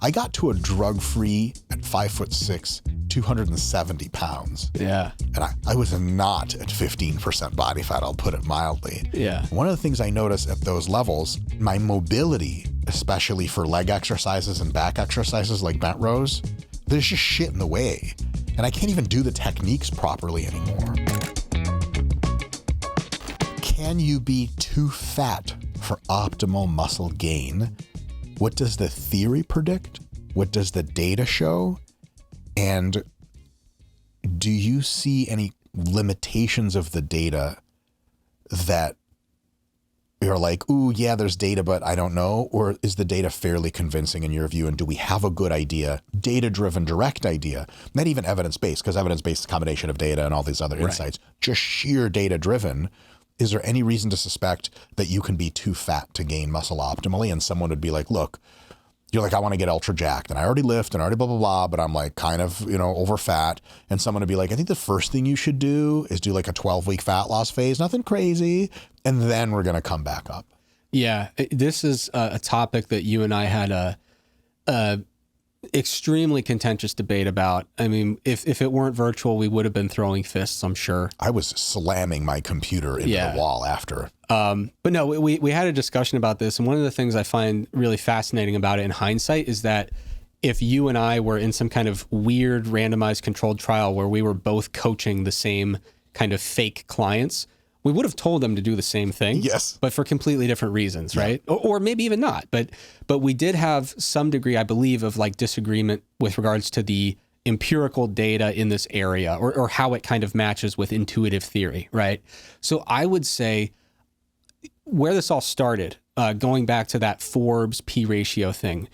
I got to a drug-free at 5'6", 270 pounds. Yeah. And I was not at 15% body fat, I'll put it mildly. Yeah. One of the things I noticed at those levels, my mobility, especially for leg exercises and back exercises like bent rows, there's just shit in the way. And I can't even do the techniques properly anymore. Can you be too fat for optimal muscle gain? What does the theory predict? What does the data show? And do you see any limitations of the data that you're like, ooh, yeah, there's data, but I don't know? Or is the data fairly convincing in your view? And do we have a good idea, data-driven, direct idea, not even evidence-based, because evidence-based is a combination of data and all these other insights, just sheer data-driven. Is there any reason to suspect that you can be too fat to gain muscle optimally? And someone would be like, look, you're like, I want to get ultra jacked and I already lift and I already blah, blah, blah, but I'm like kind of, over fat. And someone would be like, I think the first thing you should do is do like a 12-week fat loss phase, nothing crazy. And then we're going to come back up. Yeah. This is a topic that you and I had a extremely contentious debate about. I mean, if it weren't virtual, we would have been throwing fists, I'm sure. I was slamming my computer into the wall after. But no, we had a discussion about this. And one of the things I find really fascinating about it in hindsight is that if you and I were in some kind of weird randomized controlled trial where we were both coaching the same kind of fake clients, we would have told them to do the same thing. Yes. But for completely different reasons, right? Or maybe even not. But we did have some degree, I believe, of like disagreement with regards to the empirical data in this area or how it kind of matches with intuitive theory, right? So I would say where this all started, going back to that Forbes P ratio thing.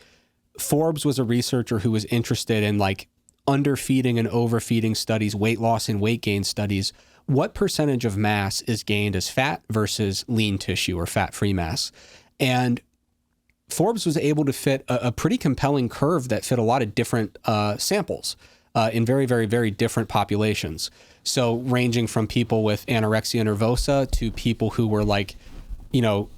Forbes was a researcher who was interested in like underfeeding and overfeeding studies, weight loss and weight gain studies. What percentage of mass is gained as fat versus lean tissue or fat-free mass? And Forbes was able to fit a pretty compelling curve that fit a lot of different samples in very, very, very different populations. So ranging from people with anorexia nervosa to people who were like,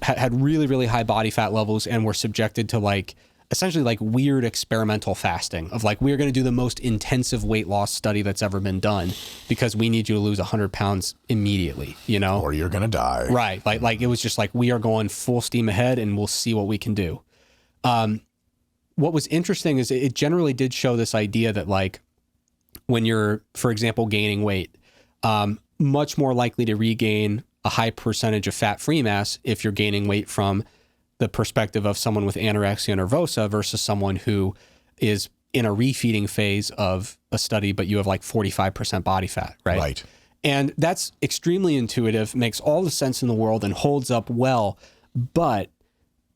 had really, really high body fat levels and were subjected to like essentially like weird experimental fasting of like, we're going to do the most intensive weight loss study that's ever been done because we need you to lose 100 pounds immediately, Or you're going to die. Right. Like it was just like, we are going full steam ahead and we'll see what we can do. What was interesting is it generally did show this idea that like when you're, for example, gaining weight, much more likely to regain a high percentage of fat-free mass if you're gaining weight from the perspective of someone with anorexia nervosa versus someone who is in a refeeding phase of a study, but you have like 45% body fat, right? Right. And that's extremely intuitive, makes all the sense in the world and holds up well. But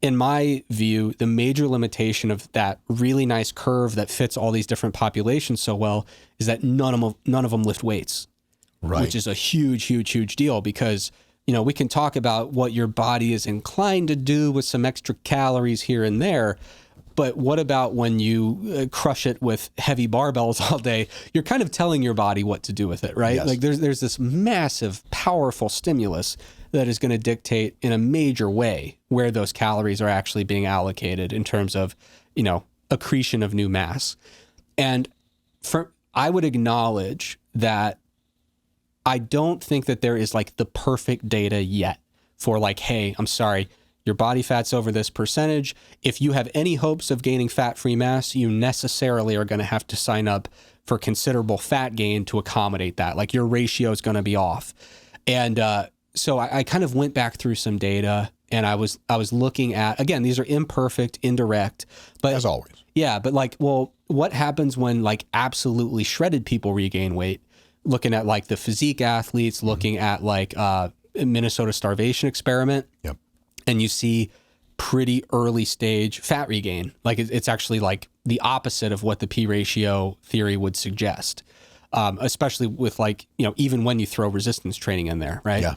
in my view, the major limitation of that really nice curve that fits all these different populations so well is that none of them lift weights, right? Which is a huge, huge, huge deal because we can talk about what your body is inclined to do with some extra calories here and there, but what about when you crush it with heavy barbells all day? You're kind of telling your body what to do with it, right? Yes. Like there's this massive, powerful stimulus that is going to dictate in a major way where those calories are actually being allocated in terms of, accretion of new mass. And I would acknowledge that I don't think that there is like the perfect data yet for like, hey, I'm sorry, your body fat's over this percentage. If you have any hopes of gaining fat-free mass, you necessarily are going to have to sign up for considerable fat gain to accommodate that. Like your ratio is going to be off. And so I kind of went back through some data and I was looking at, again, these are imperfect, indirect, but as always. Yeah. But like, well, what happens when like absolutely shredded people regain weight? Looking at like the physique athletes, looking at like Minnesota starvation experiment. Yep. And you see pretty early stage fat regain. Like it's actually like the opposite of what the P ratio theory would suggest. Especially with like, even when you throw resistance training in there, right? Yeah.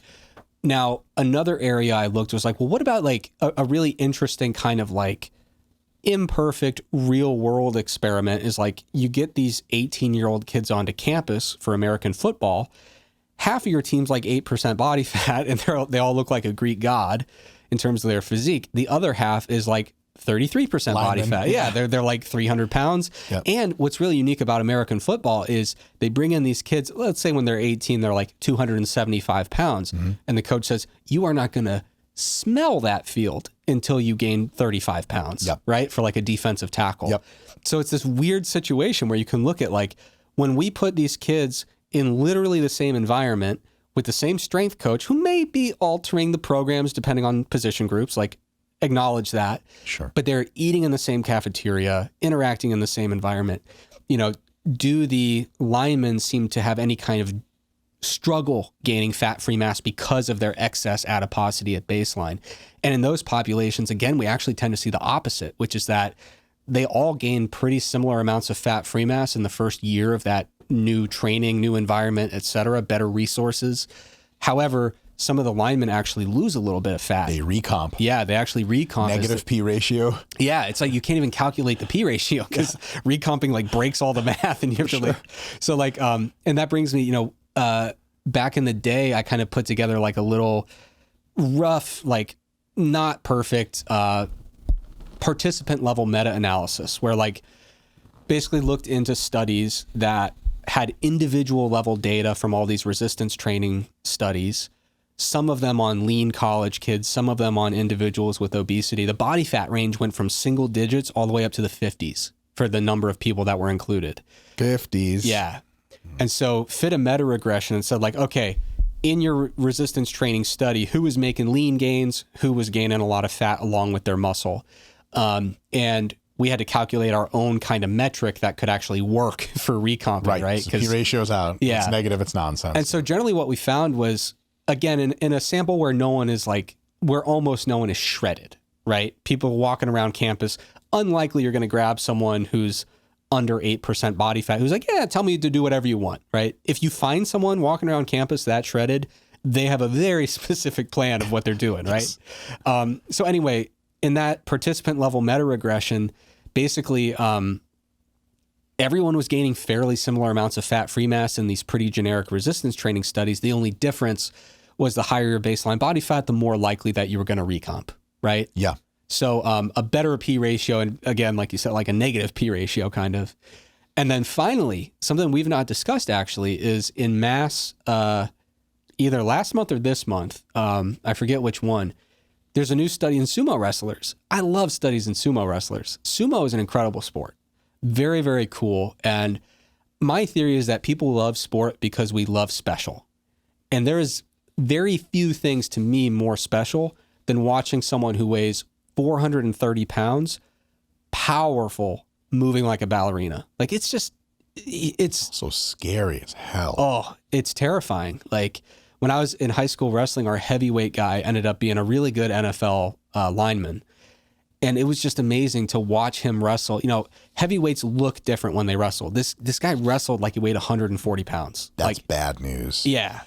Now, another area I looked was like, well, what about like a really interesting kind of like imperfect real world experiment is like you get these 18-year-old kids onto campus for American football. Half of your team's like 8% body fat and they all look like a Greek god in terms of their physique. The other half is like 33% body Linemen. fat. Yeah, they're like 300 pounds. Yep. And what's really unique about American football is they bring in these kids, let's say when they're 18, they're like 275 pounds. And the coach says, you are not going to smell that field until you gain 35 pounds, Yep. right? For like a defensive tackle. Yep. So it's this weird situation where you can look at like when we put these kids in literally the same environment with the same strength coach who may be altering the programs depending on position groups, like acknowledge that. Sure. But they're eating in the same cafeteria, interacting in the same environment. You know, do the linemen seem to have any kind of struggle gaining fat-free mass because of their excess adiposity at baseline? And in those populations, again, we actually tend to see the opposite, which is that they all gain pretty similar amounts of fat-free mass in the first year of that new training, new environment, et cetera, better resources. However, some of the linemen actually lose a little bit of fat. They recomp. Yeah, they actually recomp. Negative P ratio. Yeah, it's like you can't even calculate the P ratio because recomping like breaks all the math, and you have to like, so like, and that brings me, back in the day, I kind of put together like a little rough, like not perfect, participant level meta-analysis where like basically looked into studies that had individual level data from all these resistance training studies, some of them on lean college kids, some of them on individuals with obesity. The body fat range went from single digits all the way up to the 50s for the number of people that were included. 50s. Yeah. And so fit a meta regression and said like, okay, in your resistance training study, who was making lean gains, who was gaining a lot of fat along with their muscle. And we had to calculate our own kind of metric that could actually work for recomping, right? So P ratio's out. Yeah. It's negative. It's nonsense. And so generally what we found was, again, in a sample where where almost no one is shredded, right? People walking around campus, unlikely you're going to grab someone who's under 8% body fat, who's like, yeah, tell me to do whatever you want, right? If you find someone walking around campus that shredded, they have a very specific plan of what they're doing, right? So anyway, in that participant level meta regression, basically, everyone was gaining fairly similar amounts of fat-free mass in these pretty generic resistance training studies. The only difference was the higher your baseline body fat, the more likely that you were going to recomp, right? Yeah. So a better P ratio, and again, like you said, like a negative P ratio kind of. And then finally, something we've not discussed actually is in mass, either last month or this month, I forget which one, there's a new study in sumo wrestlers. I love studies in sumo wrestlers. Sumo is an incredible sport. Very, very cool. And my theory is that people love sport because we love special. And there is very few things to me more special than watching someone who weighs 430 pounds, powerful, moving like a ballerina. Like it's So scary as hell. Oh, it's terrifying. Like when I was in high school wrestling, our heavyweight guy ended up being a really good NFL lineman. And it was just amazing to watch him wrestle. You know, heavyweights look different when they wrestle. This guy wrestled like he weighed 140 pounds. That's like, bad news. yeah.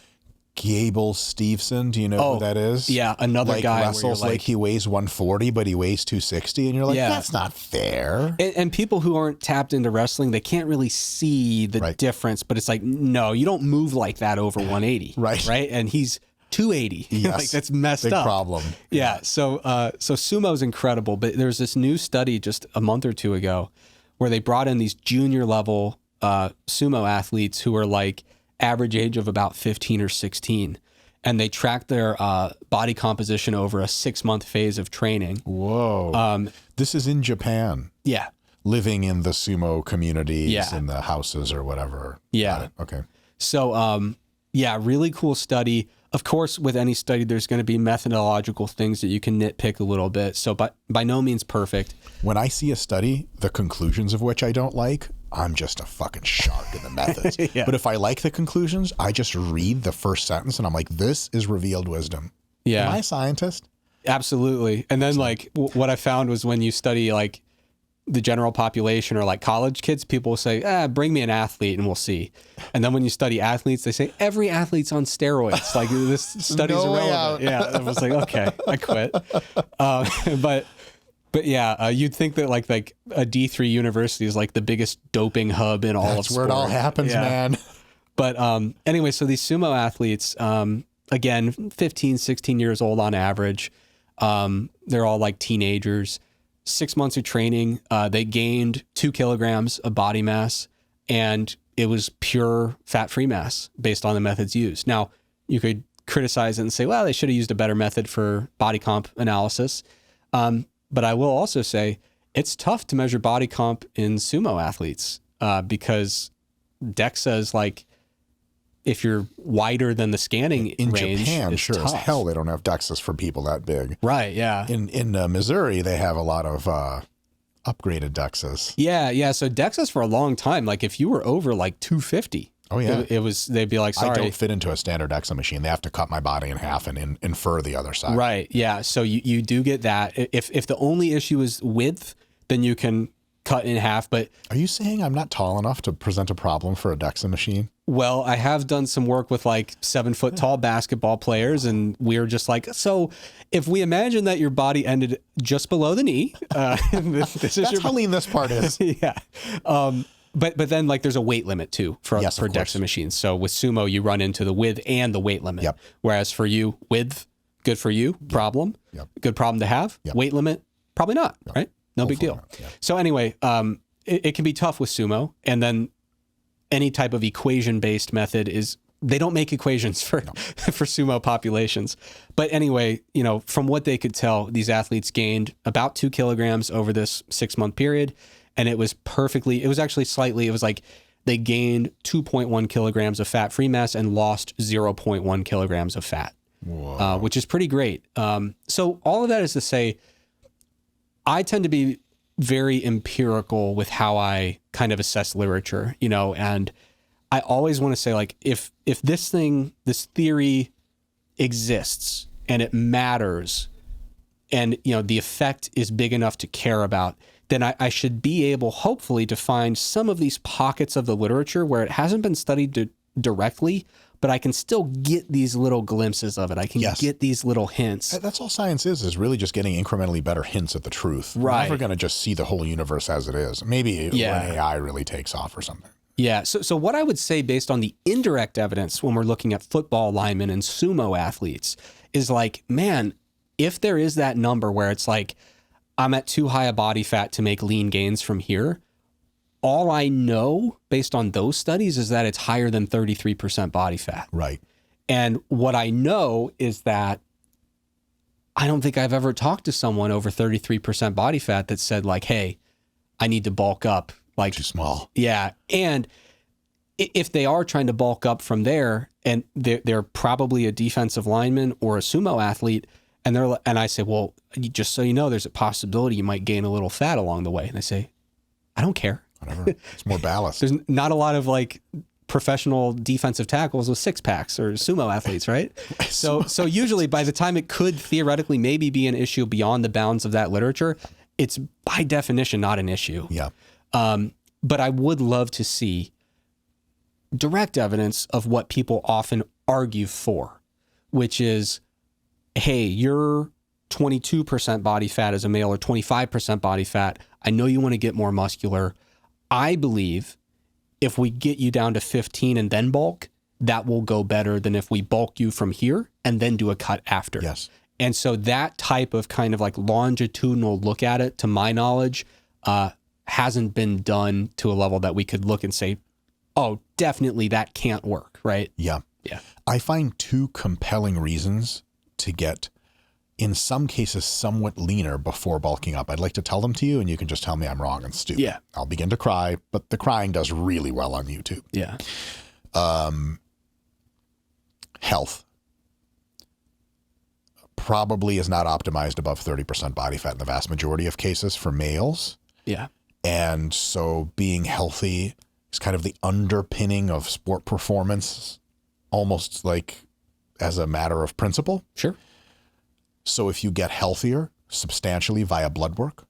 Gable Steveson, do you know who that is? Yeah, another guy where wrestles you're like he weighs 140, but he weighs 260, and you're like, Yeah. that's not fair. And people who aren't tapped into wrestling, they can't really see the Right. difference. But it's like, no, you don't move like that over 180. Right. Right. And he's 280. Yes. Like that's messed Big up. problem. Yeah. So sumo's incredible, but there's this new study just a month or two ago where they brought in these junior level sumo athletes who are like average age of about 15 or 16. And they tracked their body composition over a 6-month phase of training. Whoa. This is in Japan. Yeah. Living in the sumo communities Yeah. in the houses or whatever. Yeah. Got it. Okay. So, yeah, really cool study. Of course, with any study, there's going to be methodological things that you can nitpick a little bit. So, but by no means perfect. When I see a study, the conclusions of which I don't like, I'm just a fucking shark in the methods. Yeah. But if I like the conclusions, I just read the first sentence and I'm like, this is revealed wisdom. Yeah. Am I a scientist? Absolutely. And then like what I found was when you study like the general population or like college kids, people will say, bring me an athlete and we'll see. And then when you study athletes, they say every athlete's on steroids. Like this study's No way irrelevant. out. Yeah. I was like, okay, I quit. But yeah, you'd think that like a D3 university is like the biggest doping hub in all of That's sport. where it all happens, Yeah. man. But anyway, so these sumo athletes, again, 15, 16 years old on average. They're all like teenagers. 6 months of training, they gained 2 kilograms of body mass, and it was pure fat-free mass based on the methods used. Now, you could criticize it and say, well, they should have used a better method for body comp analysis. But I will also say it's tough to measure body comp in sumo athletes because DEXA is like, if you're wider than the scanning in range, Japan, it's sure tough. as hell they don't have DEXAs for people that big. Right, yeah. In Missouri, they have a lot of upgraded DEXAs. Yeah. So DEXAs for a long time, like if you were over like 250, oh yeah, it was, they'd be like, sorry. I don't fit into a standard DEXA machine. They have to cut my body in half and infer the other side. Right, yeah. So you do get that. If the only issue is width, then you can cut in half. But are you saying I'm not tall enough to present a problem for a DEXA machine? well, I have done some work with like 7 foot tall basketball players, and we're just like, so if we imagine that your body ended just below the knee, this is That's how lean this part is. yeah. But then like there's a weight limit too for DEXA machines. So with sumo, you run into the width and the weight limit. Yep. Whereas for you, width, good for you, problem, good problem to have. Weight limit, probably not, right? No big deal. So anyway, it can be tough with sumo, and then any type of equation-based method is, they don't make equations for for sumo populations. But anyway, you know, from what they could tell, these athletes gained about 2 kilograms over this 6-month period. And it was like they gained 2.1 kilograms of fat-free mass and lost 0.1 kilograms of fat, which is pretty great. So all of that is to say, I tend to be very empirical with how I kind of assess literature, you know, and I always want to say, like, if this theory exists and it matters and, you know, the effect is big enough to care about, then I should be able, hopefully, to find some of these pockets of the literature where it hasn't been studied directly, but I can still get these little glimpses of it. I can get these little hints. That's all science is really just getting incrementally better hints at the truth. Right. We're never going to just see the whole universe as it is. Maybe when AI really takes off or something. Yeah. So what I would say based on the indirect evidence when we're looking at football linemen and sumo athletes is like, man, if there is that number where it's like, I'm at too high a body fat to make lean gains from here, all I know based on those studies is that it's higher than 33% body fat. Right. And what I know is that I don't think I've ever talked to someone over 33% body fat that said like, hey, I need to bulk up. Like, too small. Yeah. And if they are trying to bulk up from there and they're probably a defensive lineman or a sumo athlete, and I say, well, just so you know, there's a possibility you might gain a little fat along the way. And I say, I don't care. Whatever. It's more ballast. There's not a lot of like professional defensive tackles with 6-packs or sumo athletes, right? So usually by the time it could theoretically maybe be an issue beyond the bounds of that literature, it's by definition not an issue. Yeah. But I would love to see direct evidence of what people often argue for, which is, hey, you're 22% body fat as a male or 25% body fat. I know you want to get more muscular. I believe if we get you down to 15 and then bulk, that will go better than if we bulk you from here and then do a cut after. Yes. And so that type of kind of like longitudinal look at it, to my knowledge, hasn't been done to a level that we could look and say, oh, definitely that can't work, right? Yeah. Yeah. I find 2 compelling reasons to get, in some cases, somewhat leaner before bulking up. I'd like to tell them to you, and you can just tell me I'm wrong and stupid. Yeah. I'll begin to cry, but the crying does really well on YouTube. Yeah. Health probably is not optimized above 30% body fat in the vast majority of cases for males. Yeah. And so being healthy is kind of the underpinning of sport performance, almost like as a matter of principle. Sure. So if you get healthier substantially via blood work,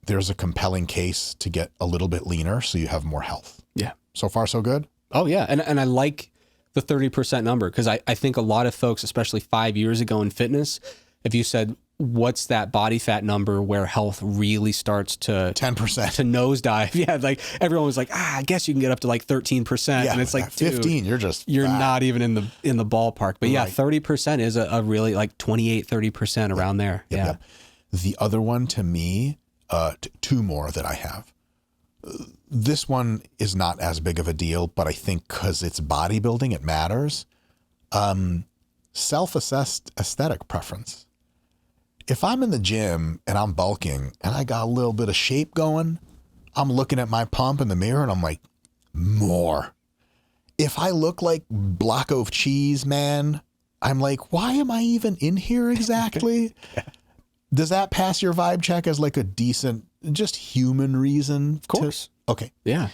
there's a compelling case to get a little bit leaner so you have more health. Yeah. So far, so good? Oh, yeah. And I like the 30% number because I think a lot of folks, especially 5 years ago in fitness, if you said, what's that body fat number where health really starts to 10%. to nosedive? Yeah, like everyone was like, I guess you can get up to like 13%. Yeah, and it's like 15, you're fat. not even in the ballpark. But yeah, 30% is a really like 28, 30% around there. Yep, yeah. yep. The other one to me, two more that I have. This one is not as big of a deal, but I think because it's bodybuilding, it matters. Self-assessed aesthetic preference. If I'm in the gym and I'm bulking and I got a little bit of shape going, I'm looking at my pump in the mirror and I'm like, more. If I look like block of cheese, man, I'm like, why am I even in here exactly? Does that pass your vibe check as like a decent, just human reason? Of course. Okay. Yeah.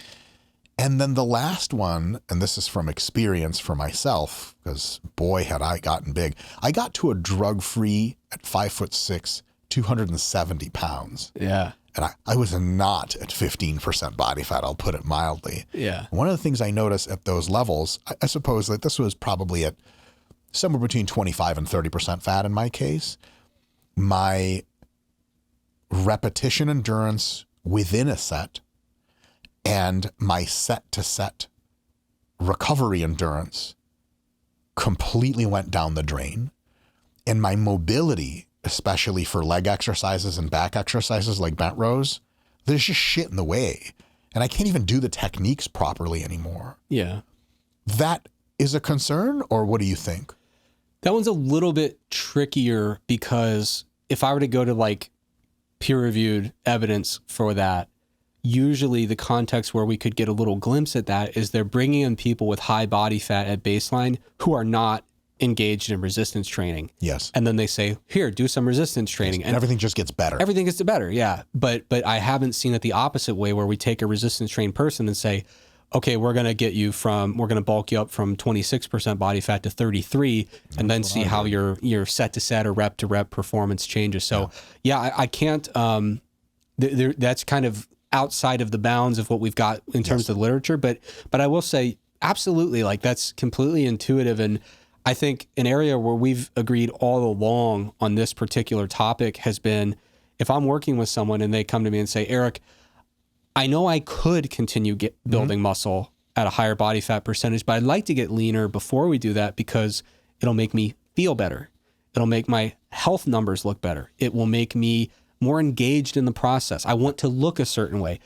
And then the last one, and this is from experience for myself, because boy, had I gotten big. I got to a drug-free at 5'6", 270 pounds. Yeah. And I was not at 15% body fat, I'll put it mildly. Yeah. One of the things I noticed at those levels, I suppose that this was probably at somewhere between 25 and 30% fat in my case. My repetition endurance within a set and my set-to-set recovery endurance completely went down the drain. And my mobility, especially for leg exercises and back exercises like bent rows, there's just shit in the way. And I can't even do the techniques properly anymore. Yeah. That is a concern, or what do you think? That one's a little bit trickier because if I were to go to like peer-reviewed evidence for that, usually the context where we could get a little glimpse at that is they're bringing in people with high body fat at baseline who are not engaged in resistance training. Yes. And then they say, here, do some resistance training. And everything just gets better. Everything gets better, yeah. But I haven't seen it the opposite way where we take a resistance trained person and say, okay, we're going to bulk you up from 26% body fat to 33 and then see how your set to set or rep to rep performance changes. So yeah, I can't, that's kind of outside of the bounds of what we've got in terms of the literature. But I will say absolutely, like that's completely intuitive. And I think an area where we've agreed all along on this particular topic has been, if I'm working with someone and they come to me and say, Eric, I know I could continue building muscle at a higher body fat percentage, but I'd like to get leaner before we do that because it'll make me feel better. It'll make my health numbers look better. It will make me more engaged in the process. I want to look a certain way.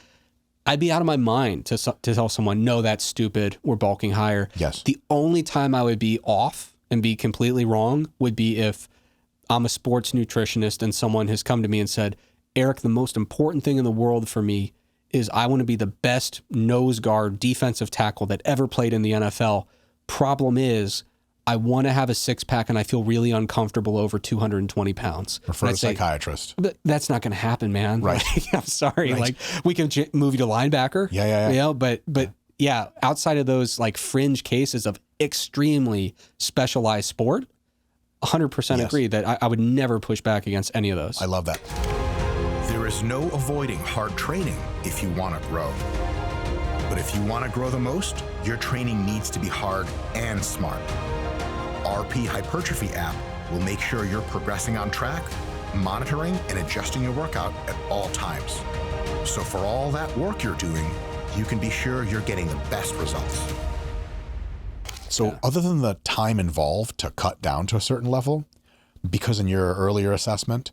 I'd be out of my mind to tell someone, no, that's stupid. We're bulking higher. Yes. The only time I would be off and be completely wrong would be if I'm a sports nutritionist and someone has come to me and said, Eric, the most important thing in the world for me is I want to be the best nose guard defensive tackle that ever played in the NFL. Problem is, I want to have a six-pack and I feel really uncomfortable over 220 pounds. Refer to a psychiatrist. But that's not going to happen, man. Right. Like, I'm sorry. Right. Like we can move you to linebacker. Yeah. You know, but yeah, outside of those like fringe cases of extremely specialized sport, 100% agree that I would never push back against any of those. I love that. There is no avoiding hard training if you want to grow. But if you want to grow the most, your training needs to be hard and smart. RP Hypertrophy app will make sure you're progressing on track, monitoring and adjusting your workout at all times. So for all that work you're doing, you can be sure you're getting the best results. So other than the time involved to cut down to a certain level, because in your earlier assessment,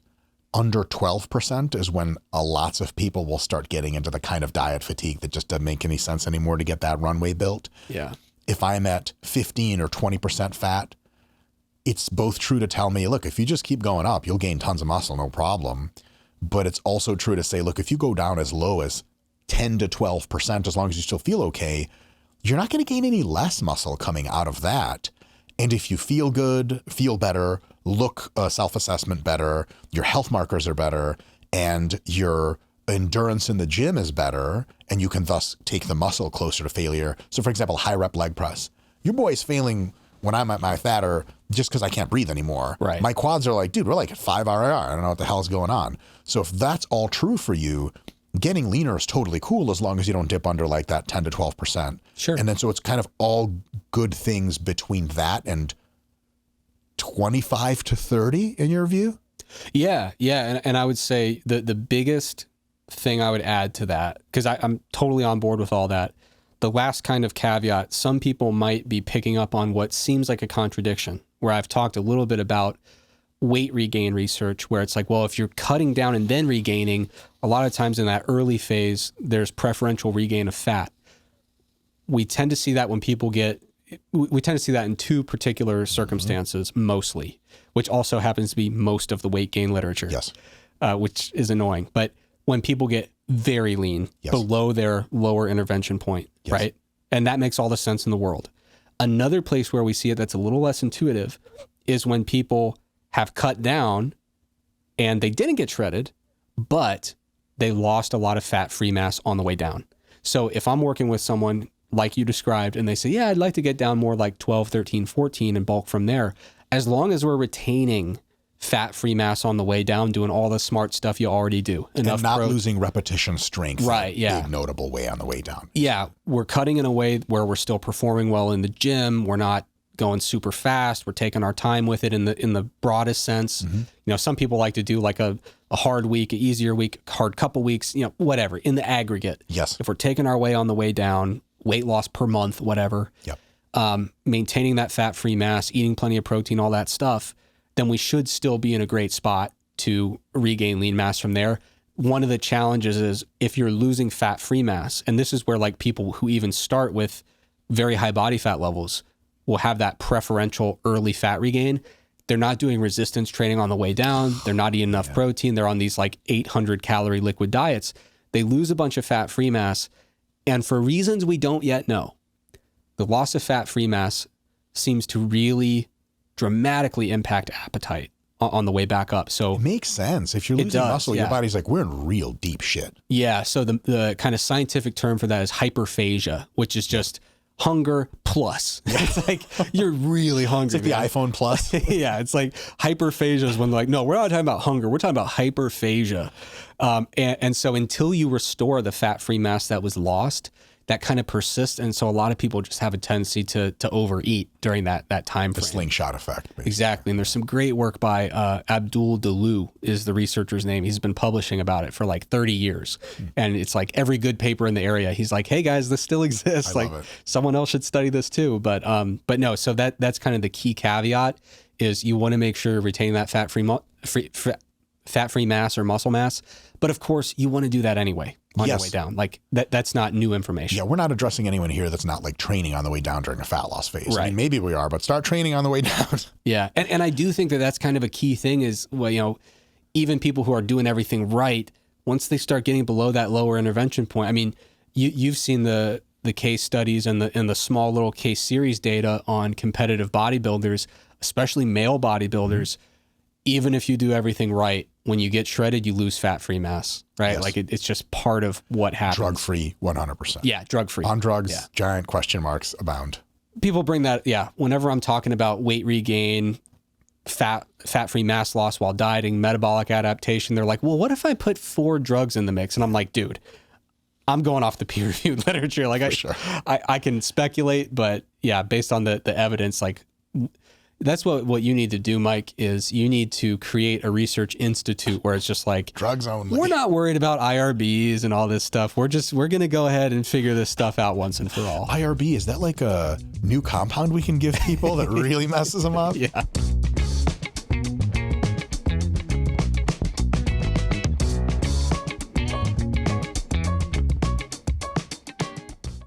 under 12% is when lots of people will start getting into the kind of diet fatigue that just doesn't make any sense anymore to get that runway built. Yeah. If I'm at 15 or 20% fat, it's both true to tell me, look, if you just keep going up, you'll gain tons of muscle, no problem. But it's also true to say, look, if you go down as low as 10 to 12%, as long as you still feel okay, you're not going to gain any less muscle coming out of that. And if you feel good, feel better, look self-assessment better, your health markers are better, and your endurance in the gym is better, and you can thus take the muscle closer to failure. So for example, high rep leg press. Your boy's failing when I'm at my fatter just because I can't breathe anymore. Right. My quads are like, dude, we're like at 5 RIR. I don't know what the hell's going on. So if that's all true for you, getting leaner is totally cool as long as you don't dip under like that 10 to 12%. Sure. And then so it's kind of all good things between that and 25 to 30 in your view? Yeah. And I would say the biggest thing I would add to that, because I'm totally on board with all that. The last kind of caveat, some people might be picking up on what seems like a contradiction, where I've talked a little bit about weight regain research where it's like, well, if you're cutting down and then regaining, a lot of times in that early phase, there's preferential regain of fat. We tend to see that when people we tend to see that in two particular circumstances, mostly, which also happens to be most of the weight gain literature. Yes. Which is annoying. But when people get very lean, below their lower intervention point, right? And that makes all the sense in the world. Another place where we see it that's a little less intuitive is when people have cut down and they didn't get shredded, but they lost a lot of fat-free mass on the way down. So if I'm working with someone like you described and they say, yeah, I'd like to get down more like 12, 13, 14 and bulk from there, as long as we're retaining fat-free mass on the way down, doing all the smart stuff you already do. And not losing repetition strength. Right, yeah. Big notable way on the way down. Yeah, we're cutting in a way where we're still performing well in the gym. We're not going super fast. We're taking our time with it in the broadest sense. You know, some people like to do like a hard week, an easier week, hard couple weeks, you know, whatever, in the aggregate. Yes. If we're taking our way on the way down, weight loss per month, whatever, maintaining that fat-free mass, eating plenty of protein, all that stuff, then we should still be in a great spot to regain lean mass from there. One of the challenges is if you're losing fat-free mass, and this is where like people who even start with very high body fat levels will have that preferential early fat regain. They're not doing resistance training on the way down. They're not eating enough protein. They're on these like 800 calorie liquid diets. They lose a bunch of fat-free mass. And for reasons we don't yet know, the loss of fat-free mass seems to really dramatically impact appetite on the way back up. So it makes sense. If you're losing muscle, your body's like, we're in real deep shit. Yeah. So the kind of scientific term for that is hyperphagia, which is just hunger plus. It's like you're really hungry. It's like the iPhone Plus. Yeah. It's like hyperphagia is when they're like, no, we're not talking about hunger. We're talking about hyperphagia. And so until you restore the fat-free mass that was lost, that kind of persists. And so a lot of people just have a tendency to overeat during that time frame. The slingshot effect. Basically. Exactly. And there's some great work by Abdul Dalou is the researcher's name. He's been publishing about it for like 30 years. And it's like every good paper in the area, he's like, hey guys, this still exists. I like love it. Someone else should study this too. But no, so that's kind of the key caveat is you want to make sure you're retaining that fat-free mass or muscle mass. But of course, you want to do that anyway on your way down. Like that's not new information. Yeah, we're not addressing anyone here that's not like training on the way down during a fat loss phase. Right. I mean, maybe we are, but start training on the way down. Yeah. And I do think that that's kind of a key thing is, well, you know, even people who are doing everything right, once they start getting below that lower intervention point, I mean, you've seen the case studies and the small little case series data on competitive bodybuilders, especially male bodybuilders. Even if you do everything right, when you get shredded, you lose fat-free mass, right? Yes. Like it's just part of what happens. Drug-free, 100%. Yeah, drug-free. On drugs, giant question marks abound. People bring that, whenever I'm talking about weight regain, fat-free mass loss while dieting, metabolic adaptation, they're like, well, what if I put 4 drugs in the mix? And I'm like, dude, I'm going off the peer-reviewed literature. Like I can speculate, but yeah, based on the evidence, like that's what you need to do, Mike, is you need to create a research institute where it's just like drugs only. We're not worried about IRBs and all this stuff. We're going to go ahead and figure this stuff out once and for all. IRB, is that like a new compound we can give people that really messes them up? Yeah.